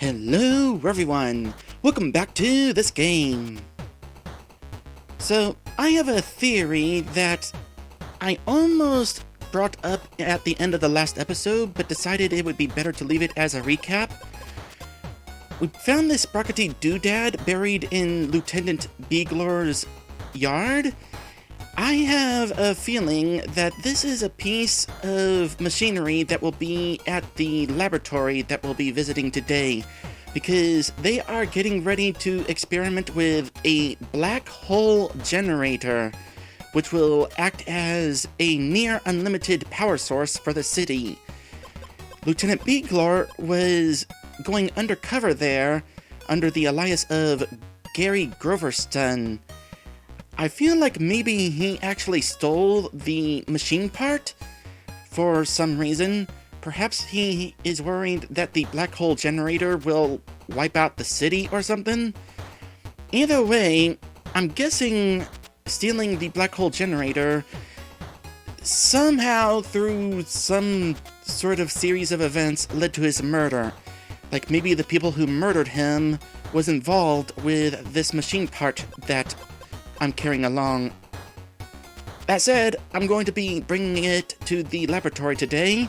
Hello everyone! Welcome back to this game! So, I have a theory that I almost brought up at the end of the last episode, but decided it would be better to leave it as a recap. We found this sprockety doodad buried in Lieutenant Beaglor's yard. I have a feeling that this is a piece of machinery that will be at the laboratory that we'll be visiting today, because they are getting ready to experiment with a black hole generator, which will act as a near unlimited power source for the city. Lieutenant Beaglor was going undercover there under the alias of Gary Groverston. I feel like maybe he actually stole the machine part for some reason. Perhaps he is worried that the black hole generator will wipe out the city or something. Either way, I'm guessing stealing the black hole generator somehow through some sort of series of events led to his murder. Like maybe the people who murdered him was involved with this machine part that I'm carrying along. That said, I'm going to be bringing it to the laboratory today.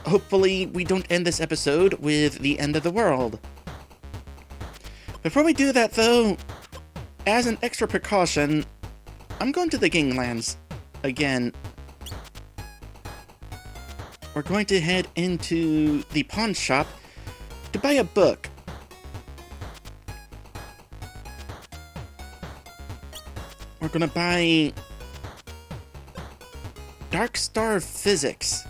Hopefully we don't end this episode with the end of the world. Before we do that though, as an extra precaution, I'm going to the ganglands again. We're going to head into the pawn shop to buy a book. We're gonna buy Dark Star Physics.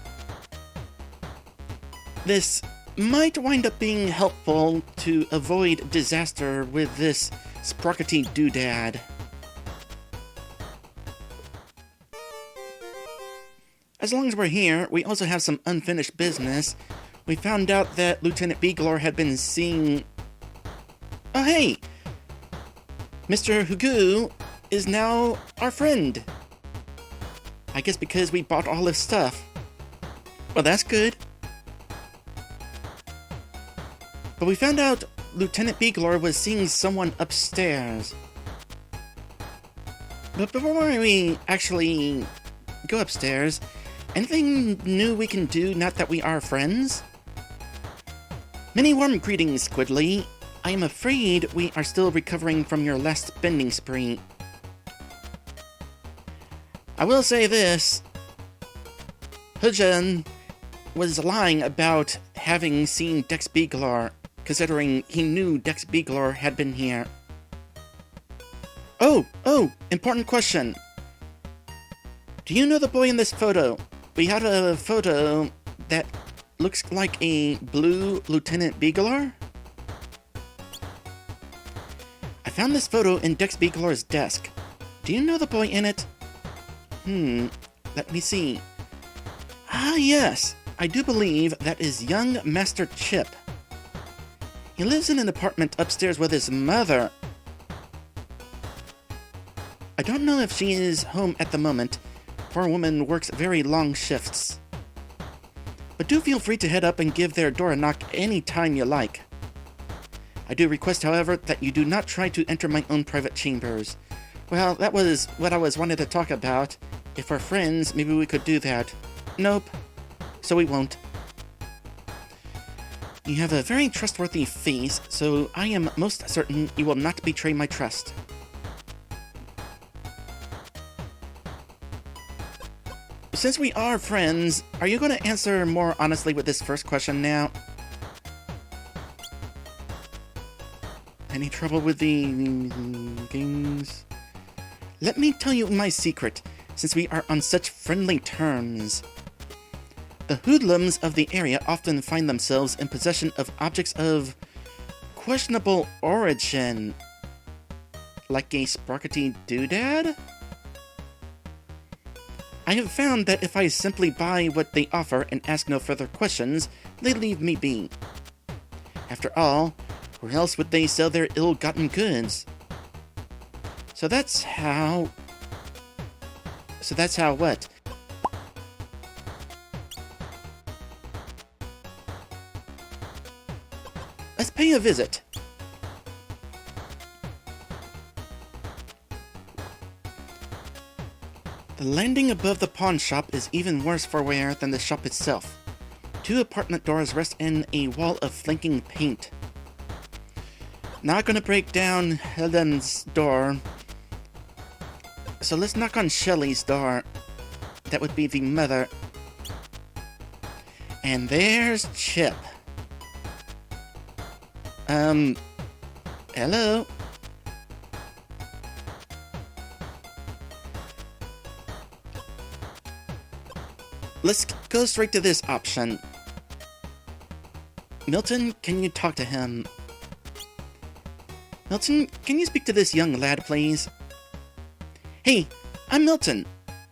This might wind up being helpful to avoid disaster with this sprockety doodad. As long as we're here, we also have some unfinished business. We found out that Lieutenant Beaglor had been seeing... Oh hey! Mr. Hugu is now our friend. I guess because we bought all his stuff. Well, that's good. But we found out Lieutenant Beaglor was seeing someone upstairs. But before we actually go upstairs, anything new we can do now that we are friends? Many warm greetings, Squidley. I am afraid we are still recovering from your last spending spree. I will say this, Hujun was lying about having seen Dex Beaglor, considering he knew Dex Beaglor had been here. Oh, important question. Do you know the boy in this photo? We have a photo that looks like a blue Lieutenant Beaglor. I found this photo in Dex Beaglor's desk. Do you know the boy in it? Let me see. Ah, yes, I do believe that is young Master Chip. He lives in an apartment upstairs with his mother. I don't know if she is home at the moment. Poor woman works very long shifts. But do feel free to head up and give their door a knock any time you like. I do request, however, that you do not try to enter my own private chambers. Well, that was what I wanted to talk about. If we're friends, maybe we could do that. Nope. So we won't. You have a very trustworthy face, so I am most certain you will not betray my trust. Since we are friends, are you going to answer more honestly with this first question now? Any trouble with the games? Let me tell you my secret, since we are on such friendly terms. The hoodlums of the area often find themselves in possession of objects of questionable origin. Like a sprockety doodad? I have found that if I simply buy what they offer and ask no further questions, they leave me be. After all, where else would they sell their ill-gotten goods? So that's how what? Let's pay a visit. The landing above the pawn shop is even worse for wear than the shop itself. 2 apartment doors rest in a wall of flanking paint. Not gonna break down Helen's door, so let's knock on Shelly's door. That would be the mother. And there's Chip. Hello? Let's go straight to this option. Milton, can you talk to him? Milton, can you speak to this young lad, please? Hey, I'm Milton.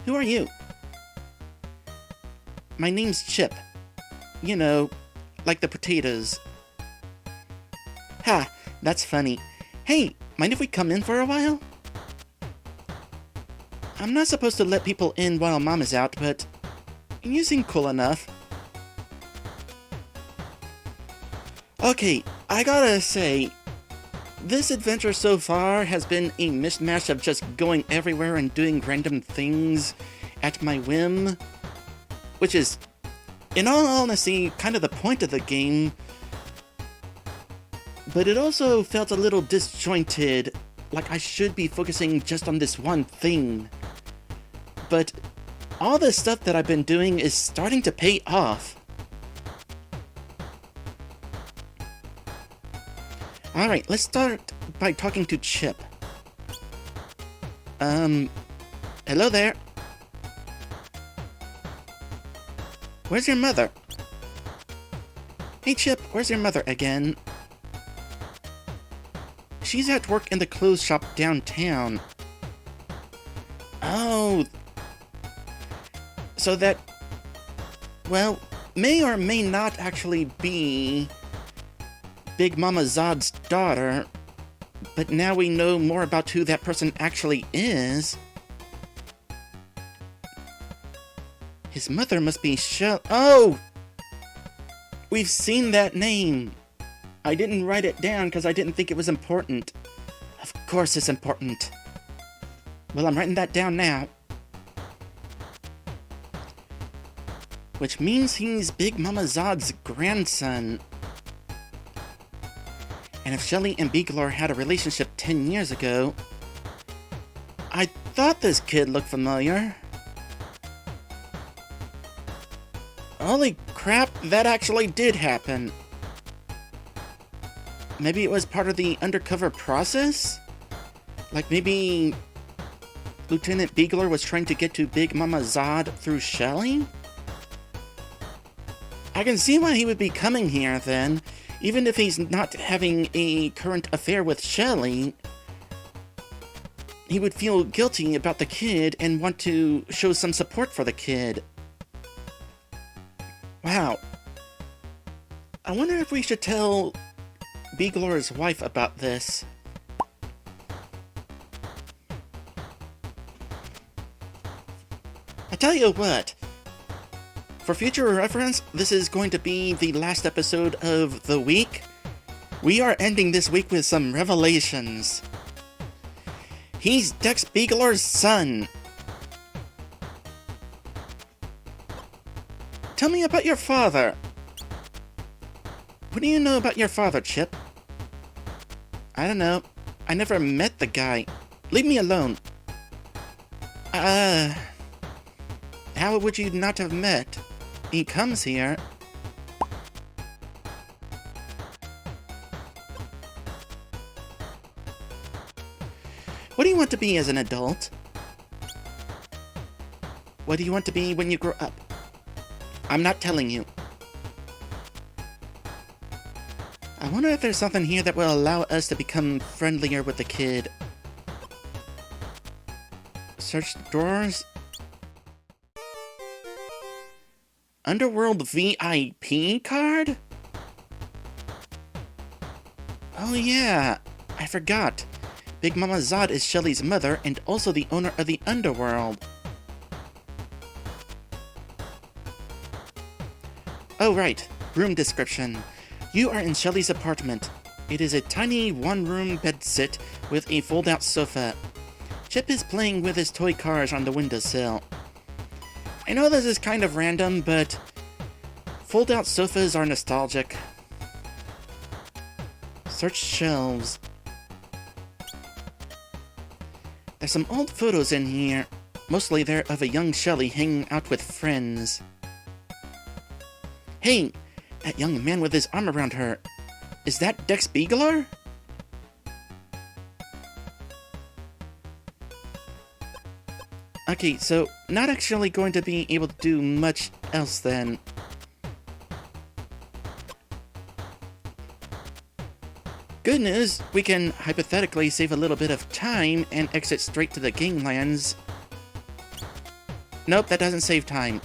Who are you? My name's Chip. You know, like the potatoes. Ha, that's funny. Hey, mind if we come in for a while? I'm not supposed to let people in while Mom is out, but you seem cool enough. Okay, I gotta say, this adventure so far has been a mishmash of just going everywhere and doing random things at my whim, which is, in all honesty, kind of the point of the game, but it also felt a little disjointed, like I should be focusing just on this one thing. But all the stuff that I've been doing is starting to pay off. Alright, let's start by talking to Chip. Hello there. Where's your mother? Hey Chip, where's your mother again? She's at work in the clothes shop downtown. Oh. So that, well, may or may not actually be Big Mama Zod's daughter, but now we know more about who that person actually is. His mother must be Oh! We've seen that name. I didn't write it down because I didn't think it was important. Of course it's important. Well, I'm writing that down now. Which means he's Big Mama Zod's grandson. And if Shelly and Beaglor had a relationship 10 years ago, I thought this kid looked familiar. Holy crap, that actually did happen. Maybe it was part of the undercover process? Like maybe Lieutenant Beaglor was trying to get to Big Mama Zod through Shelly? I can see why he would be coming here then. Even if he's not having a current affair with Shelly, he would feel guilty about the kid and want to show some support for the kid. Wow. I wonder if we should tell Beaglor's wife about this. I tell you what. For future reference, this is going to be the last episode of the week. We are ending this week with some revelations. He's Dex Beaglor's son. Tell me about your father. What do you know about your father, Chip? I don't know. I never met the guy. Leave me alone. How would you not have met? He comes here. What do you want to be as an adult? What do you want to be when you grow up? I'm not telling you. I wonder if there's something here that will allow us to become friendlier with the kid. Search drawers. Underworld VIP card? Oh yeah, I forgot. Big Mama Zod is Shelly's mother and also the owner of the Underworld. Oh right, room description. You are in Shelly's apartment. It is a tiny one-room bedsit with a fold-out sofa. Chip is playing with his toy cars on the windowsill. I know this is kind of random, but fold-out sofas are nostalgic. Search shelves. There's some old photos in here. Mostly they're of a young Shelly hanging out with friends. Hey, that young man with his arm around her. Is that Dex Beagler? Okay, so not actually going to be able to do much else then. Good news, we can hypothetically save a little bit of time and exit straight to the ganglands. Nope, that doesn't save time.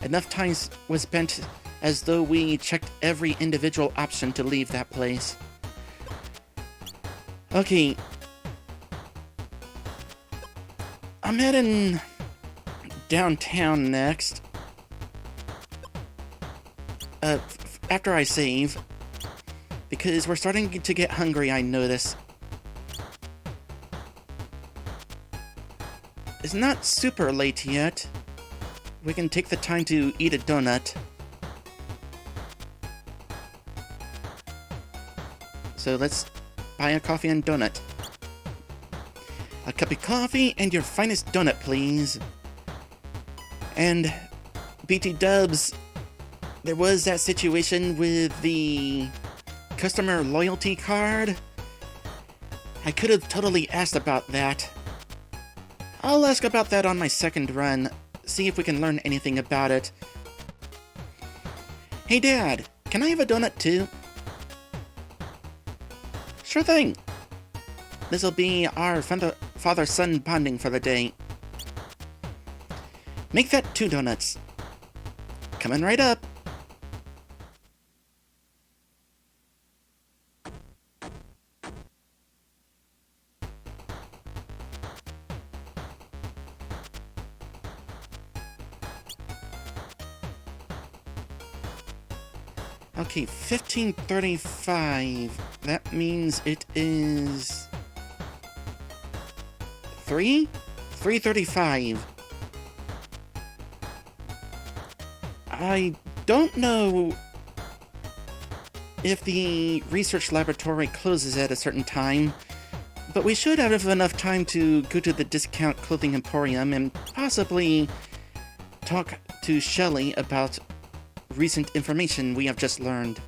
Enough time was spent as though we checked every individual option to leave that place. Okay. I'm heading downtown next. After I save. Because we're starting to get hungry, I notice. It's not super late yet. We can take the time to eat a donut. So let's buy a coffee and donut. A cup of coffee and your finest donut, please. And BT Dubs, there was that situation with the customer loyalty card. I could have totally asked about that. I'll ask about that on my second run, see if we can learn anything about it. Hey Dad, can I have a donut too? Sure thing. This'll be our father-son bonding for the day. Make that 2 donuts. Coming right up. Okay, 15:35. That means it is 3:35. I don't know if the research laboratory closes at a certain time, but we should have enough time to go to the discount clothing emporium and possibly talk to Shelly about recent information we have just learned.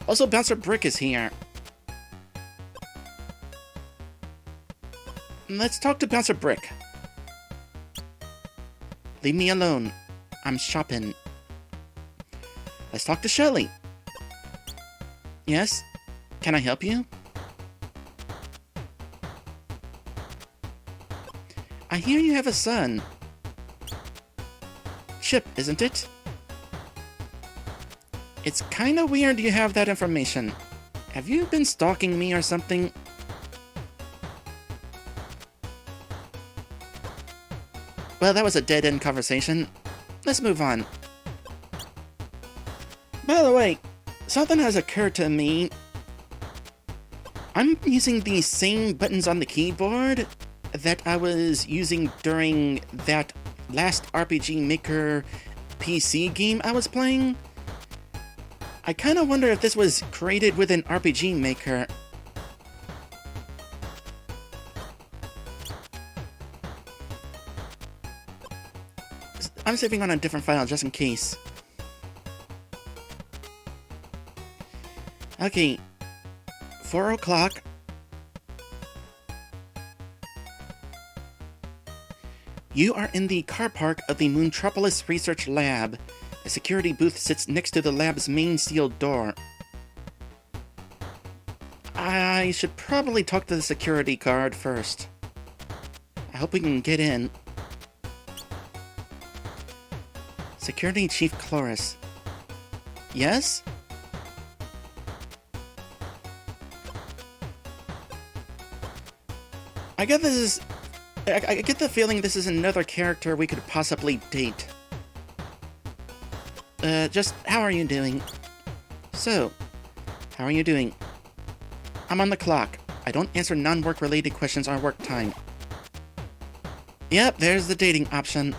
Also, Bouncer Brick is here. Let's talk to Bouncer Brick. Leave me alone. I'm shopping. Let's talk to Shelly. Yes? Can I help you? I hear you have a son. Chip, isn't it? It's kinda weird you have that information. Have you been stalking me or something? Well, that was a dead-end conversation. Let's move on. By the way, something has occurred to me. I'm using the same buttons on the keyboard that I was using during that last RPG Maker PC game I was playing. I kinda wonder if this was created with an RPG Maker. I'm saving on a different file just in case. Okay, 4 o'clock. You are in the car park of the Moontropolis Research Lab. A security booth sits next to the lab's main sealed door. I should probably talk to the security guard first. I hope we can get in. Security Chief Cloris. Yes? I get the feeling this is another character we could possibly date. Just how are you doing? So, how are you doing? I'm on the clock. I don't answer non-work related questions on work time. Yep, there's the dating option.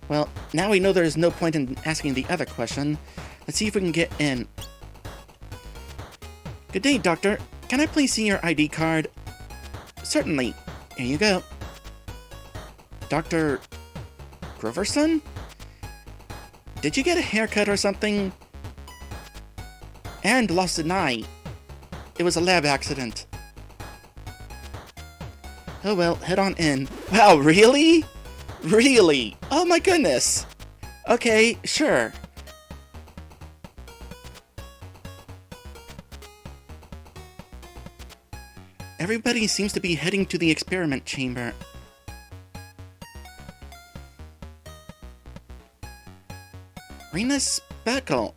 Well, now we know there's no point in asking the other question. Let's see if we can get in. Good day, Doctor. Can I please see your ID card? Certainly. Here you go. Dr. Groverson? Did you get a haircut or something? And lost an eye. It was a lab accident. Oh well, head on in. Wow, really? Really? Oh my goodness. Okay, sure. Everybody seems to be heading to the experiment chamber. Rena Speckle.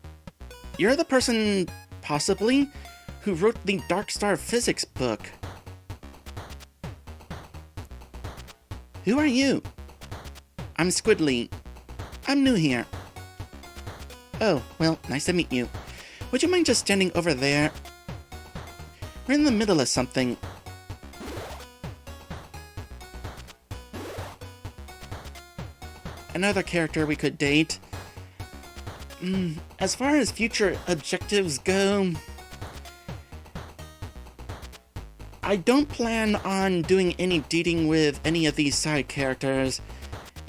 You're the person, possibly, who wrote the Dark Star Physics book. Who are you? I'm Squidley. I'm new here. Oh, well, nice to meet you. Would you mind just standing over there? We're in the middle of something. Another character we could date. As far as future objectives go, I don't plan on doing any dating with any of these side characters.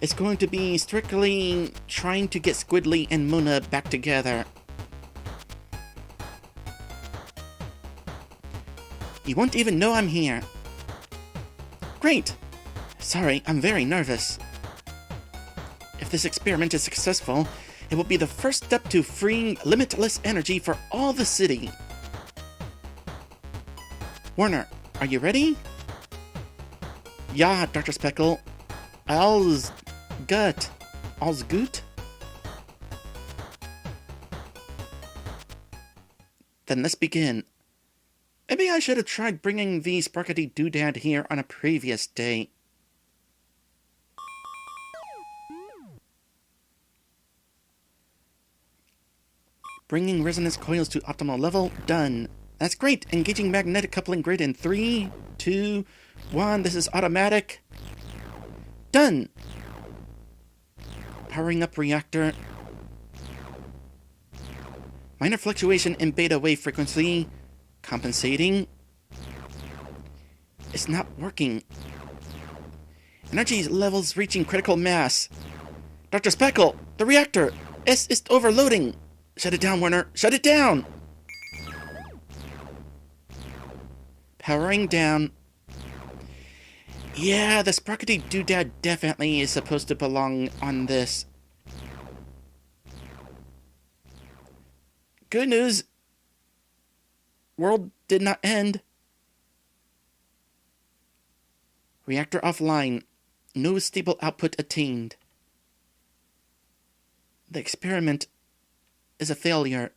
It's going to be strictly trying to get Squidley and Mona back together. You won't even know I'm here. Great! Sorry, I'm very nervous. If this experiment is successful, it will be the first step to freeing limitless energy for all the city. Warner, are you ready? Ja, Dr. Speckle. All's gut. All's gut? Then let's begin. Maybe I should have tried bringing the sparkety doodad here on a previous day. Bringing resonance coils to optimal level, done. That's great. Engaging magnetic coupling grid in 3, 2, 1. This is automatic. Done. Powering up reactor. Minor fluctuation in beta wave frequency. Compensating. It's not working. Energy levels reaching critical mass. Dr. Speckle, the reactor. Es ist overloading. Shut it down, Warner. Shut it down! Powering down. Yeah, the sparkety doodad definitely is supposed to belong on this. Good news. World did not end. Reactor offline. No stable output attained. The experiment is a failure.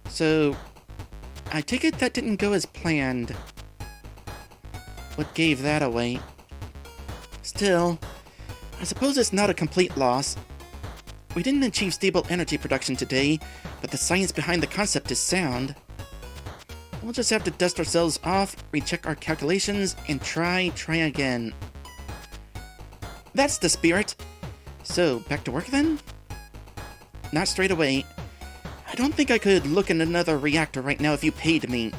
So, I take it that didn't go as planned. What gave that away? Still, I suppose it's not a complete loss. We didn't achieve stable energy production today, but the science behind the concept is sound. We'll just have to dust ourselves off, recheck our calculations, and try again. That's the spirit. So, back to work then? Not straight away. I don't think I could look in another reactor right now if you paid me.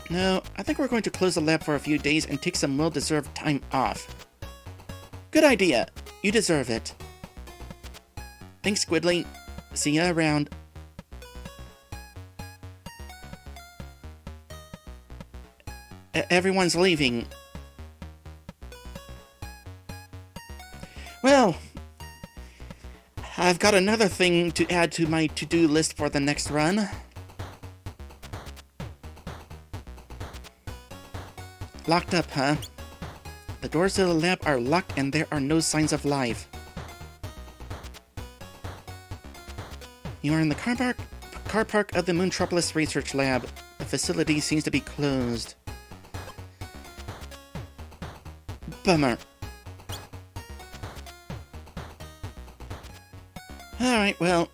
No, I think we're going to close the lab for a few days and take some well-deserved time off. Good idea. You deserve it. Thanks, Squidley. See ya around. Everyone's leaving. Well, I've got another thing to add to my to-do list for the next run. Locked up, huh? The doors to the lab are locked and there are no signs of life. You are in the car park of the Moontropolis Research Lab. The facility seems to be closed. Bummer. Alright, well,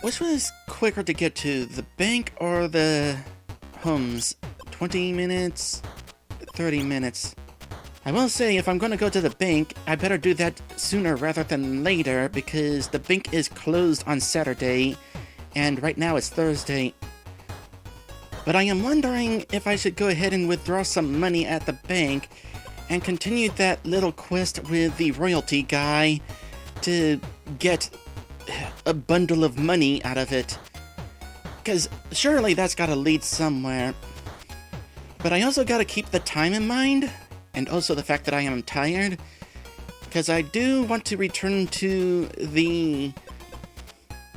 which was quicker to get to, the bank or the homes? 20 minutes? 30 minutes? I will say, if I'm going to go to the bank, I better do that sooner rather than later, because the bank is closed on Saturday, and right now it's Thursday. But I am wondering if I should go ahead and withdraw some money at the bank and continue that little quest with the royalty guy to get a bundle of money out of it. Because surely that's got to lead somewhere. But I also got to keep the time in mind, and also the fact that I am tired, because I do want to return to the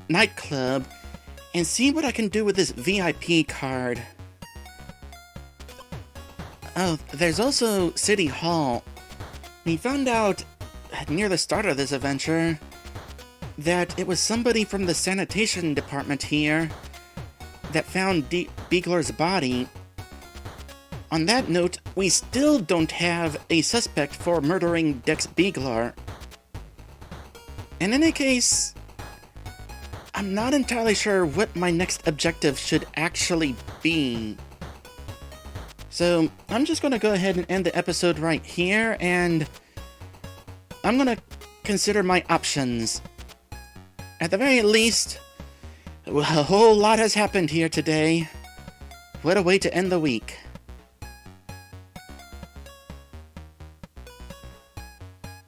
nightclub and see what I can do with this VIP card. Oh, there's also City Hall. We found out near the start of this adventure that it was somebody from the sanitation department here that found Beagler's body. On that note, we still don't have a suspect for murdering Dex Beagler. In any case, I'm not entirely sure what my next objective should actually be. So, I'm just going to go ahead and end the episode right here, and I'm going to consider my options. At the very least, a whole lot has happened here today. What a way to end the week.